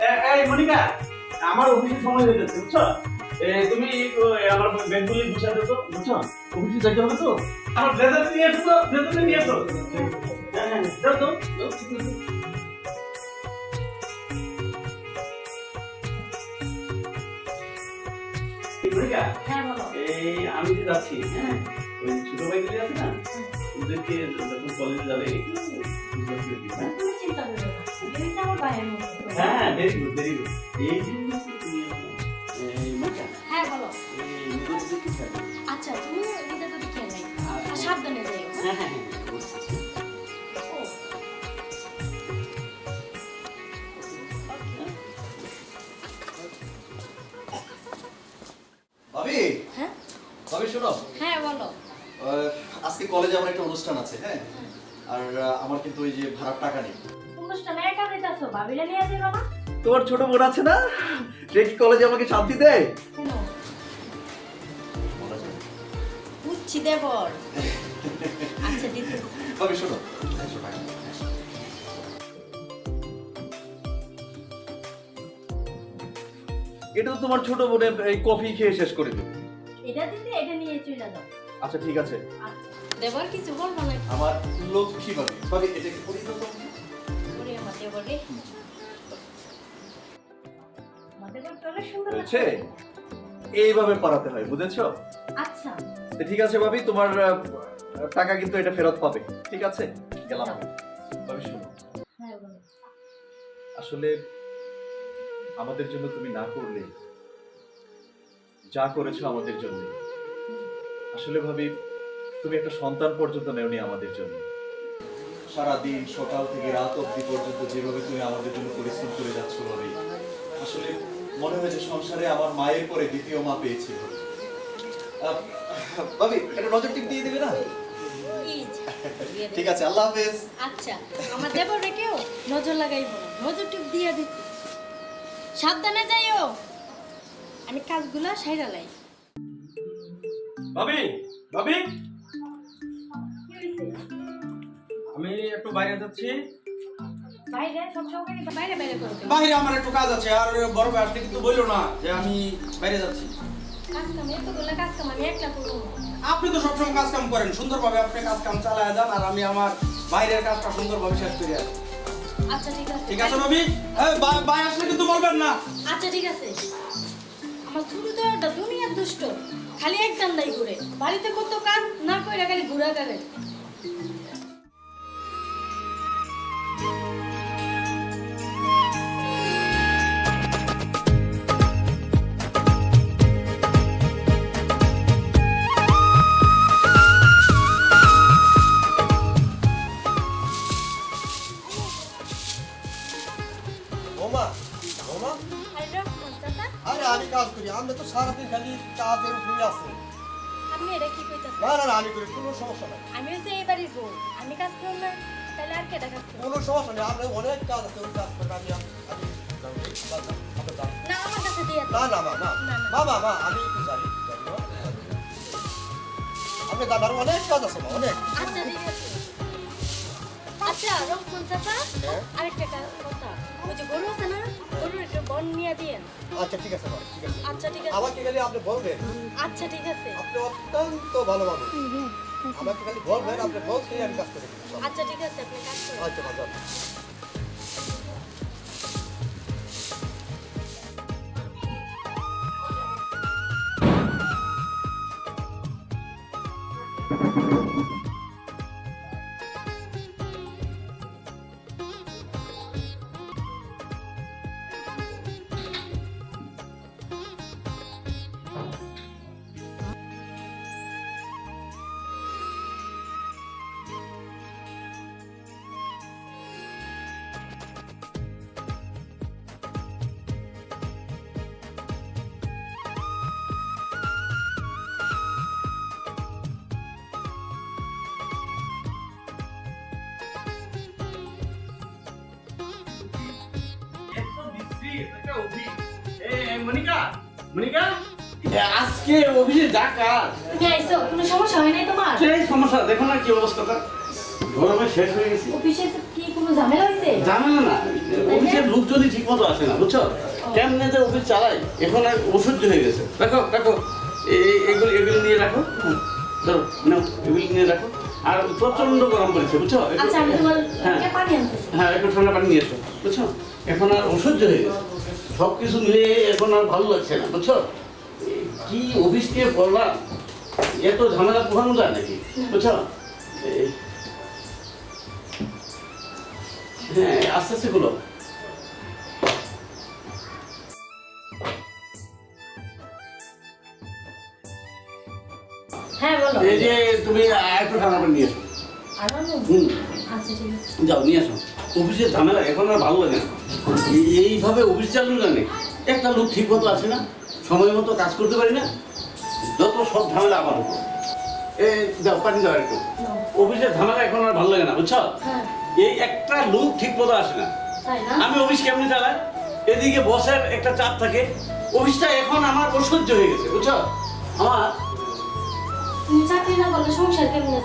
এই মনিকা, আমার অফিসের সময় হয়ে যাচ্ছে বুঝছো? তুমি আমার ব্যাগগুলি গুছাতে তো বুঝছো? অফিসে যাইতে হবে তো। আমার ব্লেজার নিয়ে এসো তো, ব্লেজার নিয়ে এসো। হ্যাঁ হ্যাঁ, দাও দাও দাও। মনিকা, হ্যাঁ বলো। এই আমি যে যাচ্ছি, হ্যাঁ, ওই ছোট ভাইগুলি আছে না, ওদেরকে যখন কলেজে যাবে হ্যাঁ তুমি চিন্তা করো না, তুমি তো আমার ভাইয়ের মতো। হ্যাঁ, ভেরি গুড ভেরি গুড। এই জন্য তুমি মনিকা, হ্যাঁ বলো। নিজেদের কি থাকে? আচ্ছা তুমি এদিকে তো খেয়াল রাখো আর সাবধানে যাইও। হ্যাঁ হ্যাঁ হ্যাঁ, বুঝছি। ও, ভাবি হ্যাঁ ভাবি শোনো, হ্যাঁ বলো। আজকে কলেজে আমার একটা অনুষ্ঠান আছে, হ্যাঁ, আর আমার কিন্তু ওই যে ভাড়ার টাকা নেই। অনুষ্ঠানে একা যাইতাছো, ভাবিলে নিয়ে যাইবা না? তোমার ছোট বোন আছে না, সে কি কলেজে আমাকে শান্তি দেয়? কেন? বুঝছি দেবর। আচ্ছা দিদি। ভাবি শোনো, এসো ভাই, এসো। এটা তো তোমার ছোট বোনের এই কফি খেয়ে শেষ করে দেবে। এটা দিদি, এটা নিয়ে চলে যাও। আচ্ছা ঠিক আছে। আচ্ছা দেবর কিছু বলবো না? আমার লক্ষ্মী ভাবি, ভাবি এটা কি পরিয়ে দাও তো? ওরে আমার দেবর রে। আমাদের তো অনেক সুন্দর হয়েছে? লাগছে। এইভাবে পড়াতে হয়, বুঝেছো? আচ্ছা তো ঠিক আছে ভাবি, তোমার টাকা কিন্তু এটা ফেরত পাবে, ঠিক আছে? গেলাম আমি। ভাবি শোনো, হ্যাঁ বলো। আসলে আমাদের জন্য তুমি না করলে যা করেছো আমাদের জন্য, আসলে ভাবি তুমি একটা সন্তান পর্যন্ত নেওনি আমাদের জন্য। সারাদিন সকাল থেকে রাত অবধি পর্যন্ত যেভাবে তুমি আমাদের জন্য পরিশ্রম করে যাচ্ছ ভাবি, আসলে মনে হয় যে সংসারে আমার মায়ের পরে দ্বিতীয় মা পেয়েছি ভাবি। ভাবি একটা নজর টিপ দিয়ে দেবে না? এই যে, দিয়ে দে। ঠিক আছে, আল্লাহ হাফেজ। আচ্ছা আমার দেবর রে কেউ নজর লাগাইব না, নজর টিপ দিয়ে দিচ্ছি। সাবধানে যাইও, আমি কাজগুলা সাইরা লাই। ভাবি ভাবি, কি হইছে? আমি একটু বাইরে যাচ্ছি। বাইরে সব সময় বাইরে বাইরে করো কেন? বাইরে আমার একটু কাজ আছে, আর বড় ভাই আসলে কিন্তু বললো না যে আমি বাইরে যাচ্ছি। কাজ কাম এতগুলো কাজ কাম আমি একলা করবো না। আপনি তো সবসময় কাজ কাম করেন সুন্দরভাবে, আপনি কাজ কাম চালায় যান আর আমি আমার বাইরের কাজটা সুন্দরভাবে শেষ করে আসি। আচ্ছা ঠিক আছে। ঠিক আছে ভাবি? ভাই আসলে কিন্তু বলবেন না। আচ্ছা ঠিক আছে। আমার ছোট দেওয়াটা দুনিয়ার দুষ্ট, খালি এক দান্দাই ঘুরে, বাড়িতে কত কাজ না কইরা খালি ঘুরা করে। ওমা ওমা আরে রাখুন চাচা, আরে আমি কাজ করি, আমি তো সারাদিন খালি কাজের উপরে আছে। আপনি এটা কি কইতাছেন? না না না, আমি করি, কোনো সমস্যা নাই, আমি হচ্ছে এই বাড়ির বউ, আমি কাজ করব না তাহলে আর কেটা কাজ করব? কোনো সমস্যা নেই, আমরা অনেক কাজ আছে, ওই কাজ করে আমি আমি না আমার কাছে দিয়ে না না মা মা না, না। মা মা মা আমি একটু জানি আপনি জানার অনেক কাজ আছে মা, অনেক। আচ্ছা ঠিক আছে। আচ্ছা রক্ষণ চাচা, হ্যাঁ? আরেকটা কথা, ওই যে গরু আছে না, গরুর একটা বন নিয়ে দিয়েন। আচ্ছা ঠিক আছে মা, ঠিক আছে। আচ্ছা ঠিক আছে। আমাকে খালি আপনি বলবেন, আচ্ছা ঠিক আছে। আপনি অত্যন্ত ভালো মানুষ, আমাকে খালি বলবেন, আপনি বলতেই আমি কাজ করে দিচ্ছি। আচ্ছা ঠিক আছে, আপনি কাজ করুন। আচ্ছা মা যান। এত বিশ্রী একটা অফিস। মনিকা মনিকা, আজকে অফিসে যা কাজ, তুমি আইছো, কোনো সমস্যা হয় নাই তোমার? সেই সমস্যা দেখো না কি অবস্থাটা, গরমে শেষ হয়ে গেছি। অফিসে কি কোনো ঝামেলা হইছে? জানো না, অফিসের লোকজনই ঠিক মতো আসে না, বুঝছো? কেমনে যে অফিস চালাই এখন আর অসহ্য হয়ে গেছে। রাখো রাখো, এগুলি এগুলি নিয়ে রাখো, ধরো নাও, এগুলি নিয়ে রাখো। আর প্রচন্ড গরম পড়েছে, বুঝছো? আচ্ছা আমি তোমার হ্যাঁ পানি আনতেছি। হ্যাঁ, একটু ঠান্ডা পানি নিয়ে এসো, বুঝছো? এখন আর অসহ্য হয়ে গেছে, সব কিছু মিলিয়ে এখন আর ভালো লাগছে না, বুঝছো? কি অফিস নিয়ে বললাম, এত ঝামেলা পোহানো যায় নাকি, বুঝছো? হ্যাঁ, আস্তে আস্তে গুলো। হ্যাঁ বলো। এই যে তুমি একটু ঠান্ডা পানি নিয়ে এসো। আনো? হুম, আচ্ছা ঠিক আছে। যাও নিয়ে আসো। অফিসের ঝামেলা এখন আর ভালো লাগে না। এইভাবে অফিস চালানো জানে, একটা লোক ঠিক মতো আছে না, সময় মতো কাজ করতে পারি না, যত সব ঝামেলা আমার উপর। যাও পানি দাও একটু। অফিসের ঝামেলা এখন আর ভালো লাগে না, বুঝছো? হ্যাঁ এই একটা লোক ঠিক মতো আসে না। তাই না? আমি অফিস কেমনি চালাই, এদিকে বসের একটা চাপ থাকে, অফিসটা এখন আমার অসহ্য হয়ে গেছে, বুঝছো? আমার তুমি চাকরি না করলে সংসার কেমনে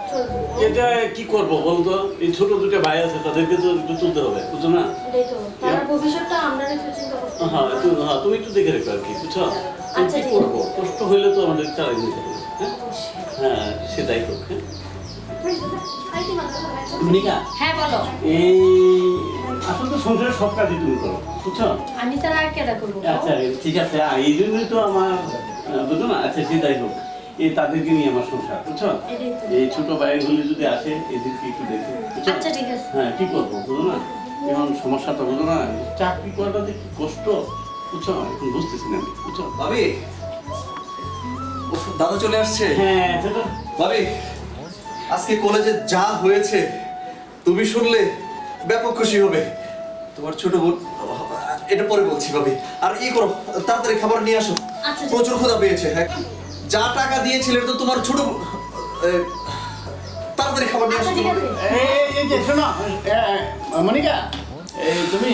চলবে? এটা কি করবো বলতো, এই ছোট দুটো ভাই আছে, তাদেরকে তো একটু তুলতে হবে, বুঝছো না? এটাই তো, তার ভবিষ্যৎটা আমরা একটু চিন্তা করতে হবে। হ্যাঁ, তুমি একটু দেখে রেখো আর কি, বুঝছো? তো আচ্ছা, কি ঠিক করবো, কষ্ট হইলে তো আমাদের চালাই নিতে হবে। হ্যাঁ, সেটাই হোক। হ্যাঁ মনিকা, হ্যাঁ বলো। এই আসলে তো সংসারের সব কাজই তুমি করো, বুঝছো? আমি তার আর কেডা করবো? আচ্ছা ঠিক আছে, এই জন্যই তো আমার বুঝছো না? আচ্ছা সেটাই হোক, এই তাদেরকে নিয়ে আমার সংসার, বুঝছো? এটাই তো। এই ছোট ভাইগুলি যদি আসে এদেরকে একটু দেখে, বুঝছো? আচ্ছা ঠিক আছে। হ্যাঁ, কি করবো বুঝো না, এখন সমস্যাটা বুঝো না, চাকরি করাটা যে কি কষ্ট, বুঝছো? এখন বুঝতেছি না আমি, বুঝছো? ভাবি, উফ, দাদা চলে আসছে। হ্যাঁ সেটা ভাবি, আজকে কলেজে যা হয়েছে তুমি শুনলে ব্যাপক খুশি হবে। তোমার ছোট বোন, এটা পরে বলছি ভাবি। আর করো, তাড়াতাড়ি খাবার নিয়ে আসো, আচ্ছা, ঠিক প্রচুর ক্ষুধা পেয়েছে। হ্যাঁ, যা টাকা দিয়েছিলে তো তোমার ছোট বোন, তাড়াতাড়ি খাবার নিয়ে আসো। আচ্ছা ঠিক আছে। এই যে শোনো, মনিকা, এই তুমি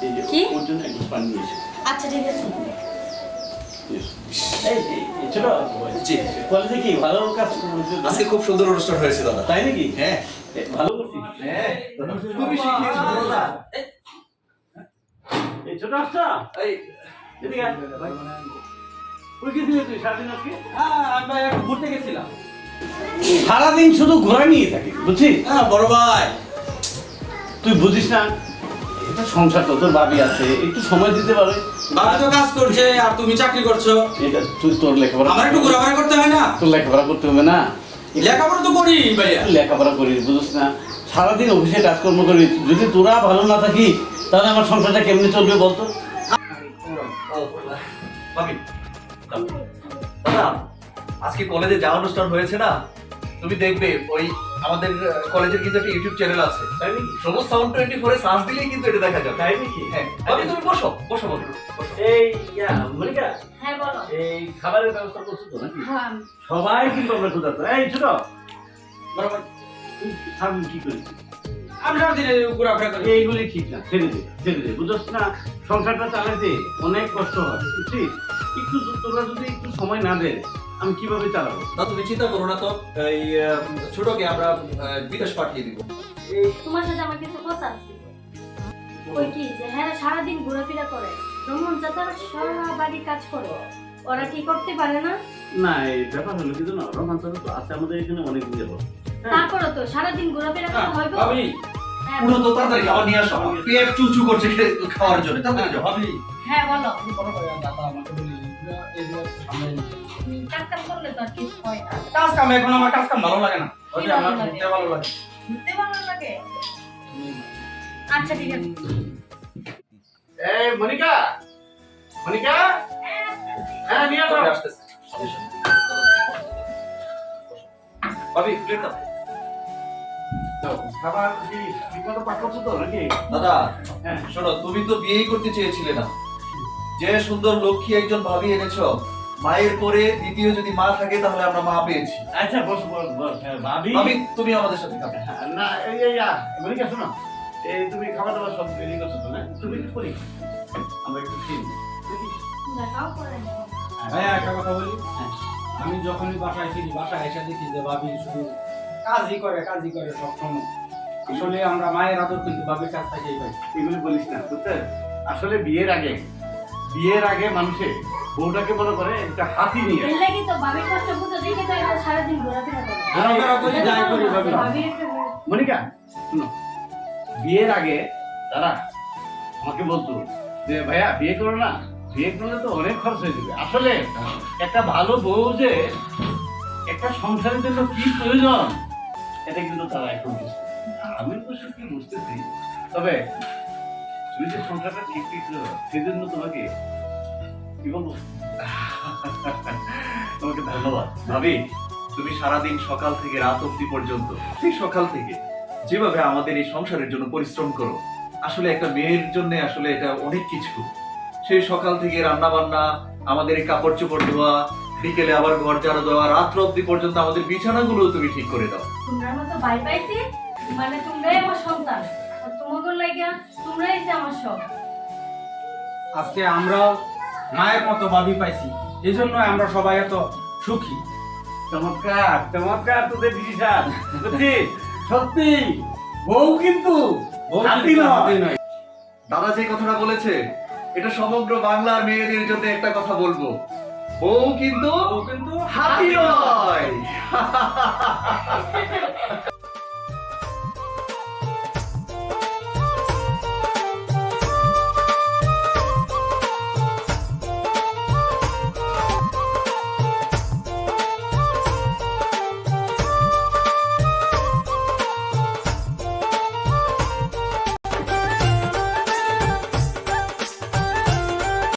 এই যে কি? ওর জন্য একটু পানি নিয়ে এসো। আচ্ছা ঠিক আছে। এই ছোট, জি। কলেজে কি ভালো কাজ করছো? আজকে খুব সুন্দর অনুষ্ঠান হয়েছে দাদা। তাই নাকি? হ্যাঁ ভালো করছি। হ্যাঁ, তুমি শিখিয়েছো দাদা। এই ছোট আসছা, এদিকে আয়। কই গেছিলি তুই সারাদিন আজকে? আমি একটু ঘুরতে গেছিলাম। সারাদিন শুধু ঘোরা নিয়ে থাকি, বুঝছিস? হ্যাঁ বড় ভাই, তুই বুঝিস না, এটা সংসার তো, তোর ভাবি আছে, একটু সময় দিতে পারে। বাবা তো কাজ করছে আর তুমি চাকরি করছো, এটা তুই তোর লেখাপড়া, আমার একটু ঘোরাফেরা করতে হয় না? তোর লেখাপড়া করতে হবে না? লেখাপড়া তো করি ভাইয়া। তুই লেখাপড়া করিস, বুঝিস না? সারাদিন অফিসে কাজকর্ম করিস, যদি তোরা ভালো না থাকি তাহলে আমার সংসারটা কেমনে চলবে বলতো? ভাবি, দাদা, আজকে কলেজে যা অনুষ্ঠান হয়েছে না, তুমি দেখবে ওই আমাদের কলেজের কিন্তু একটা ইউটিউব চ্যানেল আছে, তাই নাকি? সবুজ সাউন্ড 24 সার্চ দিলেই কিন্তু এটা দেখা যাবে। তাই নাকি? হ্যাঁ, ভাবি তুমি বসো বসো বসো বসো। এই মনিকা, হ্যাঁ বলো। এই খাবারের ব্যবস্থা করছো তো নাকি? হ্যাঁ সবাই কিন্তু আমরা ক্ষুধার্ত। এই ছোট, বড় ভাই, তুই সারাদিন কি করিস? আমি সারাদিন ঘোরাফেরা করি। এইগুলি ঠিক না, ছেড়ে দে, বুঝছ না? সংসারটা চালাতে অনেক কষ্ট হয়, বুঝছিস? একটু তোরা যদি একটু সময় না দে, আমি কিভাবে চালাবো? না তুমি চিন্তা করো না তো, এই ছোটকে আমরা বিদেশ পাঠিয়ে দিব। তোমার সাথে আমার কিছু কথা আছে। ওই কি যে হ্যাঁ সারাদিন ঘোরাফেরা করে, ভ্রমণ যাত্রা সারা বাড়ি কাজ করে, ওরা কি করতে পারে না? না, এই ব্যাপার হলো কিন্তু না, রোমাঞ্চক তো আছে আমাদের এখানে অনেক দিন যাবো। তারপরে তো সারাদিন ঘোরাফেরা করে হয় গো। ভাবি, হ্যাঁ, পুরো তো তাড়াতাড়ি খাবার নিয়ে আসো, আমার পেট চুচু করছে খাওয়ার জন্য। তাড়াতাড়ি যাও। ভাবি, হ্যাঁ বলো। বড় ভাই আর দাদা আমাকে বলি এই যে সামনে কাজ কাম করলে তো আর কিছু হয় না। কাজ কাম, এখন আমার কাজ কাম ভালো লাগে না। ওই যে কি ভালো আমার লাগে? ঘুরতে ভালো লাগে। ঘুরতে ভালো লাগে? আচ্ছা ঠিক আছে। এই মনিকা, মনিকা, হ্যাঁ নিয়ে আসো। তবে আসতেছে। ভাবি প্লেট দাও। খাবার কি ঠিকমতো পাক করছো তো নাকি? দাদা, হ্যাঁ। শোনো, তুমি তো বিয়েই করতে চেয়েছিলে না, যে সুন্দর লক্ষ্মী একজন ভাবি এনেছো, মায়ের পরে দ্বিতীয় যদি মা থাকে তাহলে আমরা মা পেয়েছি। আচ্ছা বস বস বস, হ্যাঁ, ভাবি। ভাবি তুমি আমাদের সাথে খাবে। না, মনিকা শোনো, এই তুমি খাবার দাবার সব রেডি করছো তো না? তুমি একটু করি, আমরা একটু খেয়ে নিই। দেখাও করে। ভাইয়া একটা কথা বলি, হ্যাঁ। আমি যখনই বাসায় ফিরি, বাসায় এসে দেখি যে ভাবি শুধু কাজই করে সব সময়। আসলে আমরা মায়ের আদর কিন্তু বাবির কাছ থেকেই পাই। এগুলি বলিস না, বুঝছেন? আসলে বিয়ের আগে মানুষে বউটাকে মনে করে একটা হাতি নিয়ে এর লাগি তো বাবির কষ্ট বুঝতে দেখে তো এরা সারাদিন ঘোরাফেরা করে। ঘোরাফেরা করি, যাই করি ভাবি। বাবির একটু মনিকা শুনো, বিয়ের আগে তারা আমাকে বলতো যে ভাইয়া বিয়ে করো না, বিয়ে করলে তো অনেক খরচ হয়ে যাবে। আসলে একটা ভালো বউ যে একটা সংসারের জন্য কি প্রয়োজন এটা কিন্তু তারা এখন বুঝতে, আমি তো সত্যি বুঝতেছি। তবে তুমি যে সংসারটা ঠিক সেজন্য তোমাকে কি বলবো, তোমাকে ধন্যবাদ। ভাবি, তুমি সারাদিন সকাল থেকে রাত অবধি পর্যন্ত, সেই সকাল থেকে যেভাবে আমাদের এই সংসারের জন্য পরিশ্রম করো, আসলে একটা মেয়ের জন্য আসলে এটা অনেক কিছু। সেই সকাল থেকে রান্না বান্না, আমাদের এই কাপড় চোপড় ধোয়া, বিকেলে আবার ঘর ঝাড়ু দেওয়া, রাত্র অবধি পর্যন্ত আমাদের বিছানাগুলো তুমি ঠিক করে দাও। তোমরা মতো ভাই পাইছি, মানে তোমরাই আমার সন্তান, আর তোমাদের লাগা তোমরাই যে আমার সব। আজকে আমরা মায়ের মতো ভাবি পাইছি, এই জন্য আমরা সবাই এত সুখী। চমৎকার চমৎকার তোদের ডিসিশন, বুঝছিস? সত্যি বউ কিন্তু হাতি নয়। দাদা যে কথাটা বলেছে, এটা সমগ্র বাংলার মেয়েদের জন্য একটা কথা বলবো, বউ কিন্তু কিন্তু হাতি নয়।